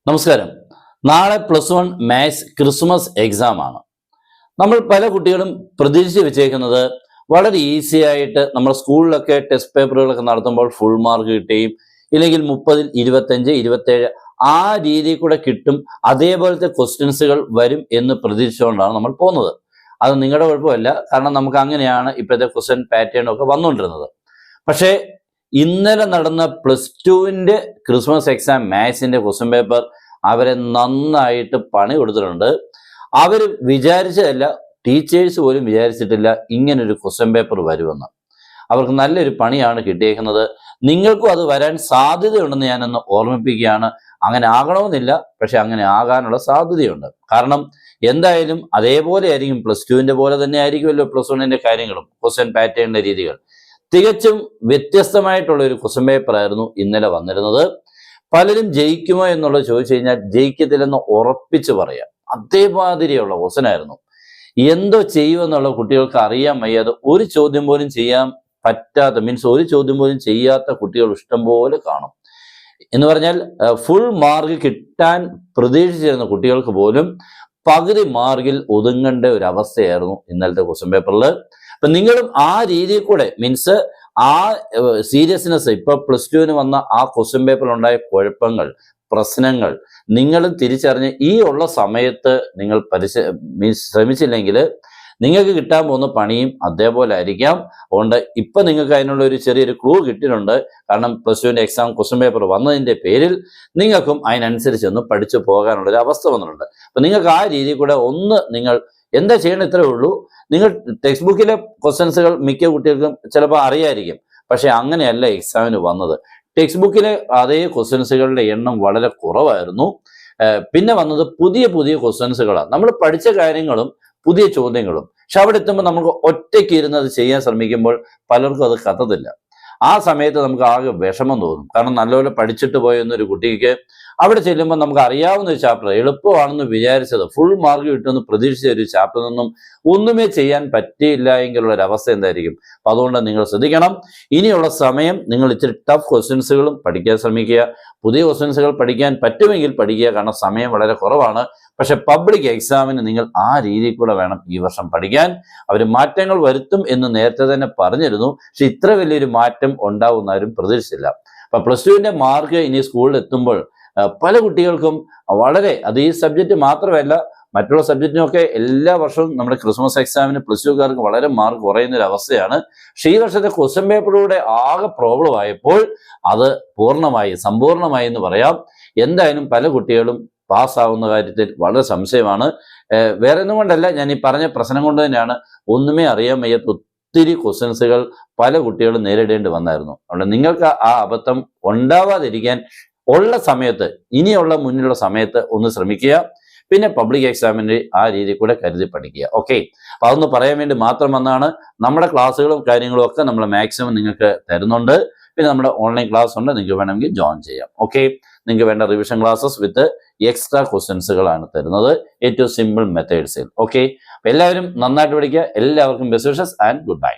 നമസ്കാരം. നാളെ +1 maths Christmas exam ആണ്. നമ്മൾ പല കുട്ടികളും പ്രതീക്ഷിച്ച് വെച്ചേക്കുന്നത് വളരെ ഈസി ആയിട്ട് നമ്മൾ സ്കൂളിലൊക്കെ ടെസ്റ്റ് പേപ്പറുകളൊക്കെ നടത്തുമ്പോൾ ഫുൾ മാർക്ക് കിട്ടുകയും ഇല്ലെങ്കിൽ 30-ൽ 25, 27 ആ രീതിയിൽ കൂടെ കിട്ടും, അതേപോലത്തെ ക്വസ്റ്റ്യൻസുകൾ വരും എന്ന് പ്രതീക്ഷിച്ചുകൊണ്ടാണ് നമ്മൾ പോകുന്നത്. അത് നിങ്ങളുടെ കുഴപ്പമല്ല, കാരണം നമുക്ക് അങ്ങനെയാണ് ഇപ്പോഴത്തെ ക്വസ്റ്റ്യൻ പാറ്റേൺ ഒക്കെ വന്നുകൊണ്ടിരുന്നത്. പക്ഷേ ഇന്നലെ നടന്ന +2-ന്റെ ക്രിസ്മസ് എക്സാം മാത്സിന്റെ ക്വസ്റ്റ്യൻ പേപ്പർ അവരെ നന്നായിട്ട് പണി കൊടുത്തിട്ടുണ്ട്. അവർ വിചാരിച്ചതല്ല, ടീച്ചേഴ്സ് പോലും വിചാരിച്ചിട്ടില്ല ഇങ്ങനൊരു ക്വസ്റ്റ്യൻ പേപ്പർ വരുമെന്ന്. അവർക്ക് നല്ലൊരു പണിയാണ് കിട്ടിയേക്കുന്നത്. നിങ്ങൾക്കും അത് വരാൻ സാധ്യതയുണ്ടെന്ന് ഞാനൊന്ന് ഓർമ്മിപ്പിക്കുകയാണ്. അങ്ങനെ ആകണമെന്നില്ല, പക്ഷെ അങ്ങനെ ആകാനുള്ള സാധ്യതയുണ്ട്. കാരണം എന്തായാലും അതേപോലെ ആയിരിക്കും, +2-ന്റെ പോലെ തന്നെ ആയിരിക്കുമല്ലോ +1-ന്റെ കാര്യങ്ങളും, ക്വസ്റ്റ്യൻ പാറ്റേണിന്റെ രീതികൾ. തികച്ചും വ്യത്യസ്തമായിട്ടുള്ള ഒരു ക്വസ്റ്റ്യൻ പേപ്പർ ആയിരുന്നു ഇന്നലെ വന്നിരുന്നത്. പലരും ജയിക്കുമോ എന്നുള്ളത് ചോദിച്ചു കഴിഞ്ഞാൽ ജയിക്കത്തില്ലെന്ന് ഉറപ്പിച്ച് പറയാം. അതേമാതിരിയുള്ള ക്വസ്റ്റ്യൻ ആയിരുന്നു. എന്തോ ചെയ്യുമെന്നുള്ള കുട്ടികൾക്ക് അറിയാൻ വയ്യാതെ ഒരു ചോദ്യം പോലും ചെയ്യാൻ പറ്റാത്ത, മീൻസ് ഒരു ചോദ്യം പോലും ചെയ്യാത്ത കുട്ടികൾ ഇഷ്ടംപോലെ കാണും. എന്ന് പറഞ്ഞാൽ ഫുൾ മാർക്ക് കിട്ടാൻ പ്രതീക്ഷിച്ചിരുന്ന കുട്ടികൾക്ക് പോലും പകുതി മാർക്കിൽ ഒതുങ്ങേണ്ട ഒരു അവസ്ഥയായിരുന്നു ഇന്നലത്തെ ക്വസ്റ്റ്യൻ പേപ്പറിൽ. അപ്പൊ നിങ്ങളും ആ രീതിയിൽ കൂടെ, മീൻസ് ആ സീരിയസ്നെസ്, ഇപ്പൊ +2-ന് വന്ന ആ ക്വസ്റ്റ്യൻ പേപ്പറിൽ ഉണ്ടായ കുഴപ്പങ്ങൾ, പ്രശ്നങ്ങൾ നിങ്ങളും തിരിച്ചറിഞ്ഞ് ഈ ഉള്ള സമയത്ത് നിങ്ങൾ ശ്രമിച്ചില്ലെങ്കിൽ നിങ്ങൾക്ക് കിട്ടാൻ പോകുന്ന പണിയും അതേപോലെ ആയിരിക്കാം. അതുകൊണ്ട് ഇപ്പൊ നിങ്ങൾക്ക് അതിനുള്ള ഒരു ചെറിയൊരു ക്ലൂ കിട്ടിയിട്ടുണ്ട്. കാരണം +2-ന്റെ എക്സാം ക്വസ്റ്റ്യൻ പേപ്പർ വന്നതിന്റെ പേരിൽ നിങ്ങൾക്കും അതിനനുസരിച്ച് ഒന്ന് പഠിച്ചു പോകാനുള്ളൊരു അവസ്ഥ വന്നിട്ടുണ്ട്. അപ്പൊ നിങ്ങൾക്ക് ആ രീതിയിൽ കൂടെ ഒന്ന് നിങ്ങൾ എന്താ ചെയ്യണം, ഇത്രയേ ഉള്ളൂ. നിങ്ങൾ ടെക്സ്റ്റ് ബുക്കിലെ ക്വസ്റ്റ്യൻസുകൾ മിക്ക കുട്ടികൾക്കും ചിലപ്പോൾ അറിയായിരിക്കും, പക്ഷെ അങ്ങനെയല്ല എക്സാമിന് വന്നത്. ടെക്സ്റ്റ് ബുക്കിലെ അതേ ക്വസ്റ്റ്യൻസുകളുടെ എണ്ണം വളരെ കുറവായിരുന്നു. പിന്നെ വന്നത് പുതിയ പുതിയ ക്വസ്റ്റ്യൻസുകളാണ്. നമ്മൾ പഠിച്ച കാര്യങ്ങളും പുതിയ ചോദ്യങ്ങളും. പക്ഷെ അവിടെ എത്തുമ്പോൾ നമുക്ക് ഒറ്റയ്ക്ക് ഇരുന്ന് അത് ചെയ്യാൻ ശ്രമിക്കുമ്പോൾ പലർക്കും അത് കത്തത്തില്ല. ആ സമയത്ത് നമുക്ക് ആകെ വിഷമം തോന്നും. കാരണം നല്ലപോലെ പഠിച്ചിട്ട് പോയെന്നൊരു കുട്ടിക്ക് അവിടെ ചെല്ലുമ്പോൾ നമുക്ക് അറിയാവുന്ന ഒരു ചാപ്റ്റർ, എളുപ്പമാണെന്ന് വിചാരിച്ചത്, ഫുൾ മാർക്ക് കിട്ടുമെന്ന് പ്രതീക്ഷിച്ച ഒരു ചാപ്റ്ററിൽ നിന്നും ഒന്നുമേ ചെയ്യാൻ പറ്റിയില്ല എങ്കിലുള്ള ഒരു അവസ്ഥ എന്തായിരിക്കും. അപ്പൊ അതുകൊണ്ട് നിങ്ങൾ ശ്രദ്ധിക്കണം. ഇനിയുള്ള സമയം നിങ്ങൾ ഇച്ചിരി ടഫ് ക്വസ്റ്റ്യൻസുകളും പഠിക്കാൻ ശ്രമിക്കുക. പുതിയ ക്വസ്റ്റ്യൻസുകൾ പഠിക്കാൻ പറ്റുമെങ്കിൽ പഠിക്കുക, കാരണം സമയം വളരെ കുറവാണ്. പക്ഷെ പബ്ലിക് എക്സാമിന് നിങ്ങൾ ആ രീതിയിൽ കൂടെ വേണം ഈ വർഷം പഠിക്കാൻ. അവർ മാറ്റങ്ങൾ വരുത്തും എന്ന് നേരത്തെ തന്നെ പറഞ്ഞിരുന്നു, പക്ഷെ ഇത്ര വലിയൊരു മാറ്റം ഉണ്ടാവുന്നാരും പ്രതീക്ഷിച്ചില്ല. അപ്പൊ +2-ന്റെ മാർക്ക് ഇനി സ്കൂളിൽ എത്തുമ്പോൾ പല കുട്ടികൾക്കും വളരെ, അത് ഈ സബ്ജക്റ്റ് മാത്രമല്ല മറ്റുള്ള സബ്ജക്റ്റിനൊക്കെ എല്ലാ വർഷവും നമ്മുടെ ക്രിസ്മസ് എക്സാമിന് +2കാർക്ക് വളരെ മാർക്ക് കുറയുന്ന ഒരു അവസ്ഥയാണ്. പക്ഷേ ഈ വർഷത്തെ ക്വസ്റ്റ്യൻ പേപ്പറിലൂടെ ആകെ പ്രോബ്ലം ആയപ്പോൾ അത് സമ്പൂർണ്ണമായി എന്ന് പറയാം. എന്തായാലും പല കുട്ടികളും പാസ്സാവുന്ന കാര്യത്തിൽ വളരെ സംശയമാണ്. വേറെ ഒന്നും കൊണ്ടല്ല, ഞാൻ ഈ പറഞ്ഞ പ്രശ്നം കൊണ്ട് തന്നെയാണ്. ഒന്നുമേ അറിയാൻ വയ്യാത്ത ഒത്തിരി ക്വസ്റ്റ്യൻസുകൾ പല കുട്ടികളും നേരിടേണ്ടി വന്നായിരുന്നു. അതുകൊണ്ട് നിങ്ങൾക്ക് ആ അബദ്ധം ഉണ്ടാവാതിരിക്കാൻ ഉള്ള സമയത്ത്, ഇനിയുള്ള മുന്നിലുള്ള സമയത്ത് ഒന്ന് ശ്രമിക്കുക. പിന്നെ പബ്ലിക് എക്സാമിന് ആ രീതിയിൽ കൂടെ കരുതി പഠിക്കുക. ഓക്കെ, അപ്പൊ അതൊന്ന് പറയാൻ വേണ്ടി മാത്രം വന്നാണ്. നമ്മുടെ ക്ലാസ്സുകളും കാര്യങ്ങളും ഒക്കെ നമ്മൾ മാക്സിമം നിങ്ങൾക്ക് തരുന്നുണ്ട്. പിന്നെ നമ്മുടെ ഓൺലൈൻ ക്ലാസ് ഉണ്ട്, നിങ്ങൾക്ക് വേണമെങ്കിൽ ജോയിൻ ചെയ്യാം. ഓക്കെ, നിങ്ങൾക്ക് വേണ്ട റിവിഷൻ ക്ലാസ്സസ് വിത്ത് എക്സ്ട്രാ ക്വസ്റ്റ്യൻസുകളാണ് തരുന്നത്, ഏറ്റവും സിമ്പിൾ മെത്തേഡ്സിൽ. ഓക്കെ, അപ്പൊ എല്ലാവരും നന്നായിട്ട് പഠിക്കുക. എല്ലാവർക്കും best wishes and good bye.